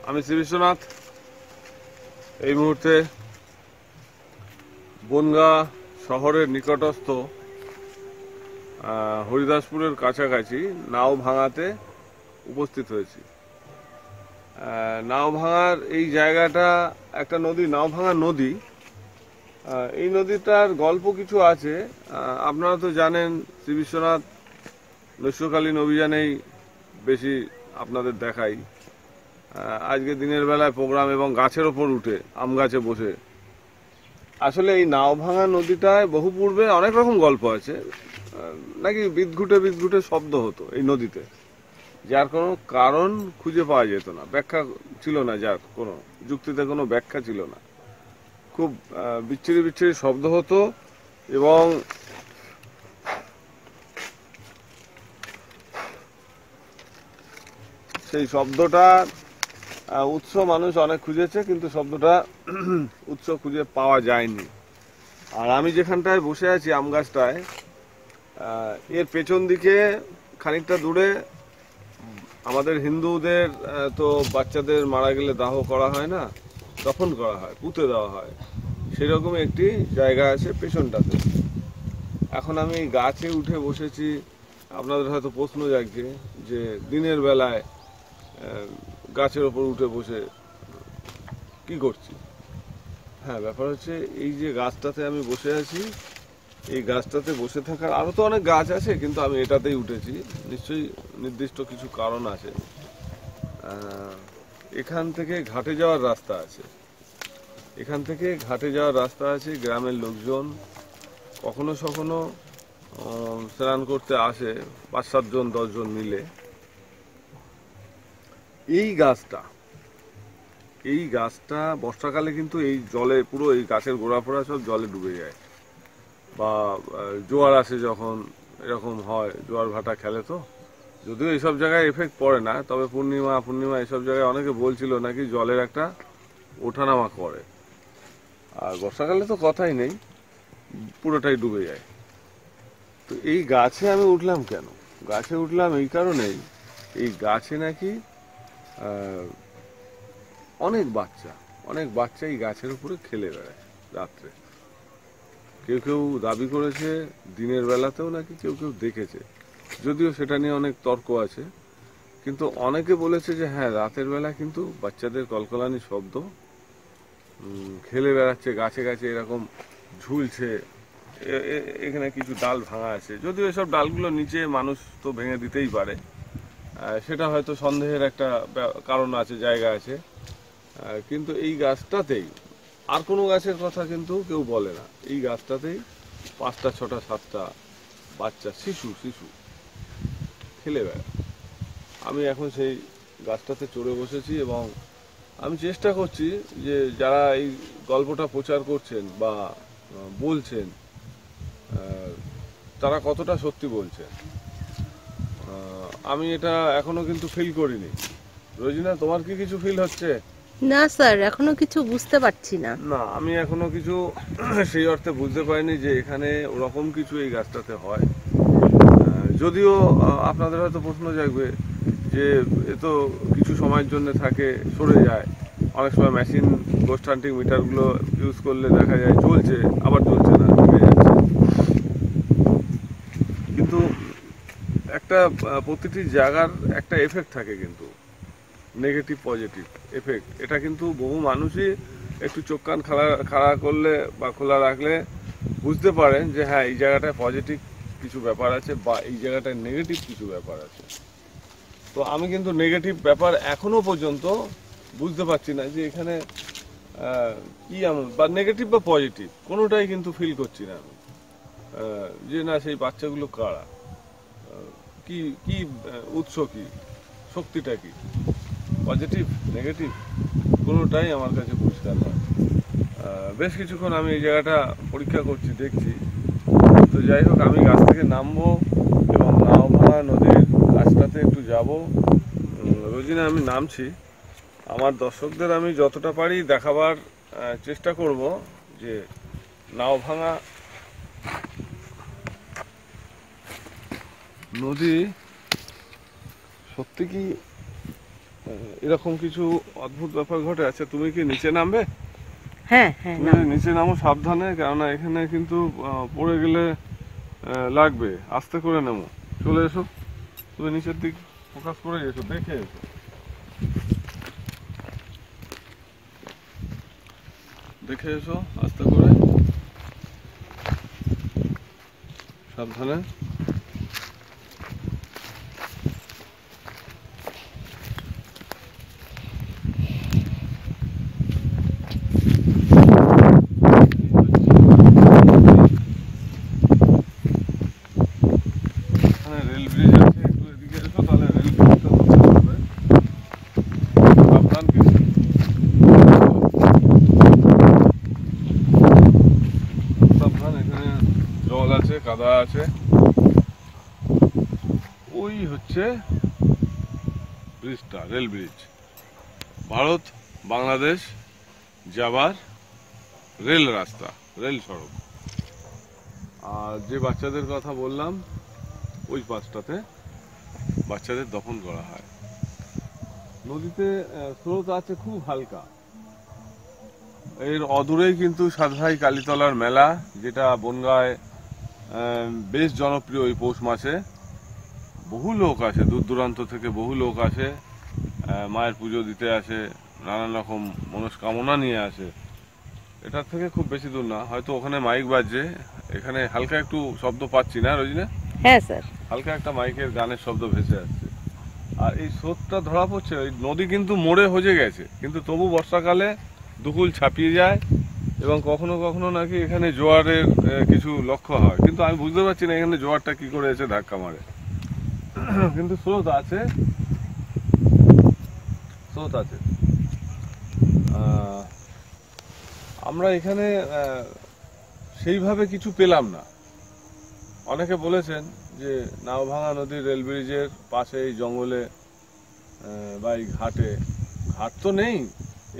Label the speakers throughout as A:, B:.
A: আমি শ্রী বিশ্বনাথ এই মুহূর্তে বনগাঁ শহরের নিকটস্থ হরিদাসপুরের কাছাকাছি নাও ভাঙাতে উপস্থিত হয়েছি। নাও ভাঙার এই জায়গাটা একটা নদী, নাও ভাঙা নদী। এই নদীটার গল্প কিছু আছে। আপনারা তো জানেন শ্রী বিশ্বনাথ নৈশকালীন অভিযানেই বেশি আপনাদের দেখাই। আজকে দিনের বেলায় প্রোগ্রাম এবং গাছের ওপর উঠে আম গাছে বসে। আসলে এই নাও ভাঙা নদীটায় বহু পূর্বে অনেক রকম গল্প আছে। নাকি বিদঘুটে বিদঘুটে শব্দ হতো এই নদীতে, যার কোনো কারণ খুঁজে পাওয়া যেত না, ব্যাখ্যা ছিল না, যার কোনো যুক্তিতে কোনো ব্যাখ্যা ছিল না। খুব বিচ্ছিরি বিচ্ছিরি শব্দ হতো এবং সেই শব্দটা উৎস মানুষ অনেক খুঁজেছে, কিন্তু শব্দটা উৎস খুঁজে পাওয়া যায়নি। আর আমি যেখানটায় বসে আছি আম গাছটায়, এর পেছন দিকে খানিকটা দূরে আমাদের হিন্দুদের তো বাচ্চাদের মারা গেলে দাহ করা হয় না, দফন করা হয়, পুঁতে দেওয়া হয়, সেরকম একটি জায়গা আছে পেছনটাতে। এখন আমি গাছে উঠে বসেছি। আপনাদের হয়তো প্রশ্ন জাগছে যে দিনের বেলায় গাছের ওপর উঠে বসে কি করছি। হ্যাঁ, ব্যাপার হচ্ছে এই যে গাছটাতে আমি বসে আছি, এই গাছটাতে বসে থাকার আরও তো অনেক গাছ আছে, কিন্তু আমি এটাতেই উঠেছি। নিশ্চয়ই নির্দিষ্ট কিছু কারণ আছে। এখান থেকে ঘাটে যাওয়ার রাস্তা আছে, এখান থেকে ঘাটে যাওয়ার রাস্তা আছে। গ্রামের লোকজন কখনো কখনো স্নান করতে আসে 5-7 জন 10 জন মিলে। এই গাছটা বর্ষাকালে কিন্তু এই জলে পুরো এই গাছের গোড়া ফোড়া সব জলে ডুবে যায়, বা জোয়ার আসে যখন, এরকম হয়, জোয়ার ভাটা খেলে তো। যদিও এইসব জায়গায় এফেক্ট পড়ে না, তবে পূর্ণিমা এইসব জায়গায় অনেকে বলছিল নাকি জলের একটা ওঠানামা করে। আর বর্ষাকালে তো কথাই নেই, পুরোটাই ডুবে যায়। তো এই গাছে আমি উঠলাম কেন? গাছে উঠলাম এই কারণেই, এই গাছে নাকি অনেক বাচ্চা এই গাছের উপরে খেলে বেড়ায় রাত্রে। কেউ কেউ দাবি করেছে দিনের বেলাতেও নাকি কেউ কেউ দেখেছে, যদিও সেটা নিয়ে অনেক তর্ক আছে। কিন্তু অনেকে বলেছে যে হ্যাঁ, রাতের বেলা কিন্তু বাচ্চাদের কলকলানি শব্দ, খেলে বেড়াচ্ছে গাছে গাছে, এরকম ঝুলছে। এখানে কিছু ডাল ভাঙা আছে, যদিও এসব ডালগুলো নিচে মানুষ তো ভেঙে দিতেই পারে, সেটা হয়তো সন্দেহের একটা কারণ আছে, জায়গা আছে। কিন্তু এই গাছটাতেই, আর কোনো গাছের কথা কিন্তু কেউ বলে না, এই গাছটাতেই 5টা 6টা 7টা বাচ্চা, শিশু খেলে বেড়ায়। আমি এখন সেই গাছটাতে চড়ে বসেছি এবং আমি চেষ্টা করছি যে যারা এই গল্পটা প্রচার করছেন বা বলছেন, তারা কতটা সত্যি বলছেন। আমি এটা এখনো কিন্তু ফিল করিনি। রোজিনা, তোমার কি কিছু ফিল হচ্ছে?
B: না স্যার, এখনো কিছু বুঝতে পারছি না।
A: না, আমি এখনো কিছু সেই অর্থে বুঝতে পারিনি যে এখানে ওরকম কিছু এই গাছটাতে হয়। যদিও আপনাদের হয়তো প্রশ্ন জাগবে যে এ তো কিছু সময়ের জন্য থাকে, সরে যায়। অনেক সময় মেশিন গোস্ট হান্টিং মিটারগুলো ইউজ করলে দেখা যায় চলছে, আবার চলছে না, থেমে যাচ্ছে। কিন্তু একটা প্রতিটি জায়গার একটা এফেক্ট থাকে, কিন্তু নেগেটিভ পজিটিভ এফেক্ট। এটা কিন্তু বহু মানুষই একটু চোখ কান খাড়া করলে বা খোলা রাখলে বুঝতে পারেন যে হ্যাঁ, এই জায়গাটায় পজিটিভ কিছু ব্যাপার আছে বা এই জায়গাটায় নেগেটিভ কিছু ব্যাপার আছে। তো আমি কিন্তু নেগেটিভ ব্যাপার এখনো পর্যন্ত বুঝতে পারছি না যে এখানে কি এমন, বা নেগেটিভ বা পজিটিভ কোনোটাই কিন্তু ফিল করছি না আমি। যে না, সেই বাচ্চাগুলো কারা, কি কি উৎস, কি শক্তিটা, কি পজিটিভ নেগেটিভ, কোনোটাই আমার কাছে পরিষ্কার নয়। বেশ কিছুক্ষণ আমি এই জায়গাটা পরীক্ষা করছি, দেখছি। তো যাই হোক, আমি গাছ থেকে নামবো এবং নাও ভাঙা নদীর কাছটাতে একটু যাব। রোজিনা, আমি নামছি। আমার দর্শকদের আমি যতটা পারি দেখাবার চেষ্টা করব যে নাও ভাঙা নদী সত্যি কি এরকম কিছু অদ্ভুত ব্যাপার ঘটে। আচ্ছা, তুমি কি নিচে নামবে?
B: হ্যাঁ হ্যাঁ
A: তুমি
B: না।
A: নিচে নামো সাবধানে, কেননা এখানে কিন্তু পড়ে গেলে লাগবে। আস্তে করে নামো। চলে এসো, তুমি নিচের দিক ফোকাস করে এসো, দেখে এসো, দেখে এসো আস্তে করে, সাবধানে। এখানে রেল ব্রিজ আছে, একটু এদিকে এসো, তাহলে রেল ব্রিজটা ধরতে পারবে। সাবধান কিন্তু, সাবধান। এখানে জল আছে, কাদা আছে। ওই হচ্ছে ব্রিজটা, রেল ব্রিজ, ভারত বাংলাদেশ যাবার রেল রাস্তা, রেল সড়ক। আর যে বাচ্চাদের কথা বললাম, ওই পাশটাতে বাচ্চাদের দফন করা হয়। নদীতে স্রোত আছে খুব হালকা। এর অদূরেই কিন্তু সাতভাই কালীতলার মেলা, যেটা বনগাঁয় বেশ জনপ্রিয়। এই পৌষ মাসে বহু লোক আসে, দূর দূরান্ত থেকে বহু লোক আসে, মায়ের পুজো দিতে আসে, নানান রকম মনস্কামনা নিয়ে আসে। এটার থেকে খুব বেশি দূর না, হয়তো ওখানে মাইক বাজছে, এখানে হালকা একটু শব্দ পাচ্ছি না রোজিনা?
B: হ্যাঁ স্যার।
A: হালকা একটা মাইকের গানের শব্দ ভেসে আসছে। আর এই স্রোতটা ধরা পড়ছে, ওই নদী কিন্তু মোড়ে হজে গেছে, কিন্তু তবু বর্ষাকালে দুকুল ছাপিয়ে যায়, এবং কখনো কখনো নাকি এখানে জোয়ারের কিছু লক্ষ্য হয়, কিন্তু আমি বুঝতে পারছি না এখানে জোয়ারটা কি করে এসে ধাক্কা মারে। কিন্তু স্রোত আছে, স্রোত আছে। আমরা এখানে সেইভাবে কিছু পেলাম না। অনেকে বলেছেন যে নাওভাঙা নদীর রেল ব্রিজের পাশে এই জঙ্গলে বা এই ঘাটে, ঘাট তো নেই,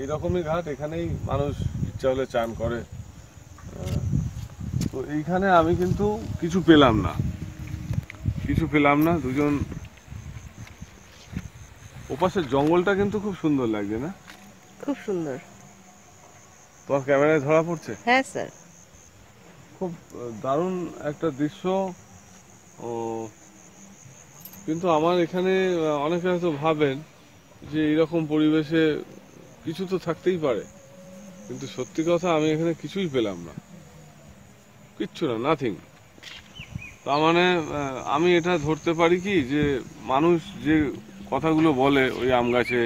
A: এইরকমই ঘাট, এখানেই মানুষ ইচ্ছা হলে চান করে। তো এইখানে আমি কিন্তু কিছু পেলাম না, কিছু পেলাম না। দুজন, ওপাশের জঙ্গলটা কিন্তু খুব সুন্দর লাগছে না?
B: খুব সুন্দর।
A: তোমার ক্যামেরায় ধরা পড়ছে?
B: হ্যাঁ স্যার।
A: খুব দারুণ একটা দৃশ্য। ও, কিন্তু আমার এখানে অনেকে হয়তো ভাবেন যে এরকম পরিবেশে কিছু তো থাকতেই পারে, কিন্তু সত্যি কথা আমি এখানে কিছুই পেলাম না, কিচ্ছু না, নাথিং। তার মানে আমি এটা ধরতে পারি কি, যে মানুষ যে কথাগুলো বলে, ওই আম গাছে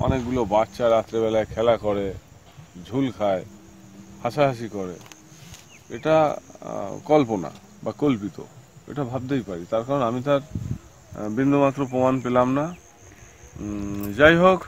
A: অনেকগুলো বাচ্চা রাত্রেবেলায় খেলা করে, ঝুল খায়, হাসাহাসি করে, এটা কল্পনা বা কল্পিত, এটা ভাবতেই পারি। তার কারণ আমি তার বিন্দুমাত্র প্রমাণ পেলাম না। যাই হোক,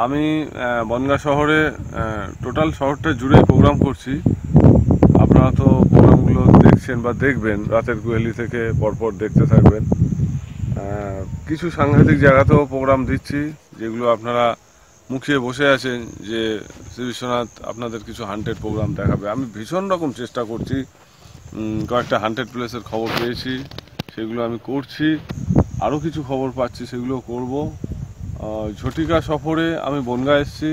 A: আমি বনগাঁ শহরে টোটাল শহরটা জুড়ে প্রোগ্রাম করছি। আপনারা তো প্রোগ্রামগুলো দেখছেন বা দেখবেন, রাতের কুহেলি থেকে পরপর দেখতে থাকবেন। কিছু সাংঘাতিক জায়গাতেও প্রোগ্রাম দিচ্ছি, যেগুলো আপনারা মুখিয়ে বসে আছেন যে শ্রী বিশ্বনাথ আপনাদের কিছু হান্টেড প্রোগ্রাম দেখাবে। আমি ভীষণ রকম চেষ্টা করছি, কয়েকটা হান্টেড প্লেসের খবর পেয়েছি, সেগুলো আমি করছি। আরও কিছু খবর পাচ্ছি, সেগুলো করব। ঝটিকা সফরে আমি বনগাঁ এসেছি,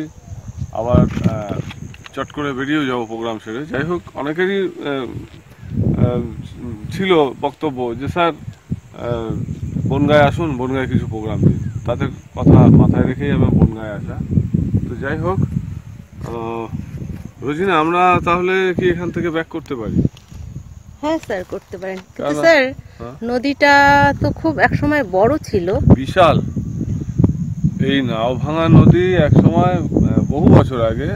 A: আবার চট করে বেরিয়েও যাবো প্রোগ্রাম সেরে। যাই হোক, অনেকেরই ছিল বক্তব্য যে স্যার বনগাঁয় আসুন, বনগাঁয় কিছু প্রোগ্রাম দিন। তাদের কথা মাথায় রেখেই আমার বনগাঁয় আসা। তো যাই হোক, রোজিনা, আমরা তাহলে কি এখান থেকে ব্যাক করতে পারি?
B: হ্যাঁ স্যার, করতে পারেন, কিন্তু
A: কেন?
B: স্যার
A: হ্যাঁ?
B: নদীটা তো খুব একসময় বড় ছিল।
A: বিশাল। এই নাওভাঙা নদী একসময় বহু বছর আগে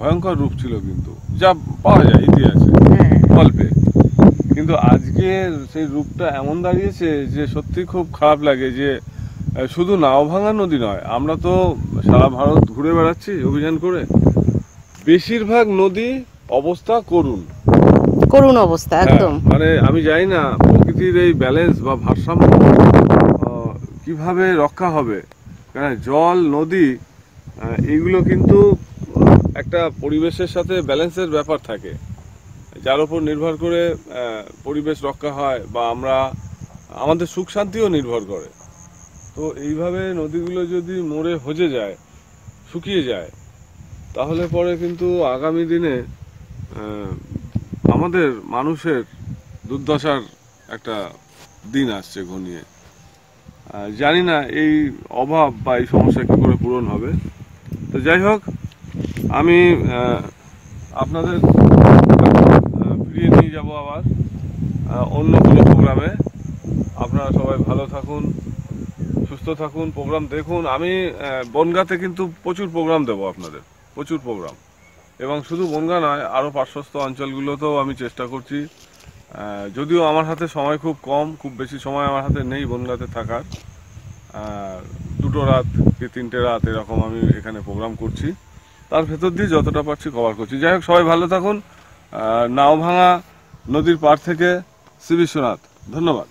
A: ভয়ঙ্কর রূপ ছিল, কিন্তু যা পাওয়া যায় ইতিহাসে
B: হ্যাঁ।
A: গল্পে। কিন্তু আজকে সেই রূপটা এমন দাঁড়িয়েছে যে সত্যি খুব খারাপ লাগে যে শুধু নাওভাঙা নদী নয়, আমরা তো সারা ভারত ঘুরে বেড়াচ্ছি অভিযান করে, বেশিরভাগ নদী অবস্থা করুণ,
B: করুণ অবস্থা একদম।
A: মানে আমি জানি না প্রকৃতির এই ব্যালেন্স বা ভারসাম্য কিভাবে রক্ষা হবে। কারণ জল, নদী, এগুলো কিন্তু একটা পরিবেশের সাথে ব্যালেন্সের ব্যাপার থাকে, যার উপর নির্ভর করে পরিবেশ রক্ষা হয়, বা আমরা আমাদের সুখ শান্তিও নির্ভর করে। তো এইভাবে নদীগুলো যদি মরে হজে যায়, শুকিয়ে যায়, তাহলে পরে কিন্তু আগামী দিনে আমাদের মানুষের দুর্দশার একটা দিন আসছে ঘনিয়ে। জানি না এই অভাব বা এই সমস্যা কী করে পূরণ হবে। তো যাই হোক, আমি আপনাদের ফিরিয়ে নিয়ে যাব আবার অন্য কোনো প্রোগ্রামে। আপনারা সবাই ভালো থাকুন, সুস্থ থাকুন, প্রোগ্রাম দেখুন। আমি বনগাঁতে কিন্তু প্রচুর প্রোগ্রাম দেবো আপনাদের, প্রচুর প্রোগ্রাম। এবং শুধু বনগাঁ নয়, আরও পার্শ্বস্থ অঞ্চলগুলোতেও আমি চেষ্টা করছি। যদিও আমার হাতে সময় খুব কম, খুব বেশি সময় আমার হাতে নেই বনগাঁতে থাকার। 2 রাত কি 3টে রাত এরকম আমি এখানে প্রোগ্রাম করছি। তার ভেতর দিয়ে যতটা পারছি কভার করছি। যাই হোক, সবাই ভালো থাকুন। নাওভাঙা নদীর পাড় থেকে শ্রী বিশ্বনাথ, ধন্যবাদ।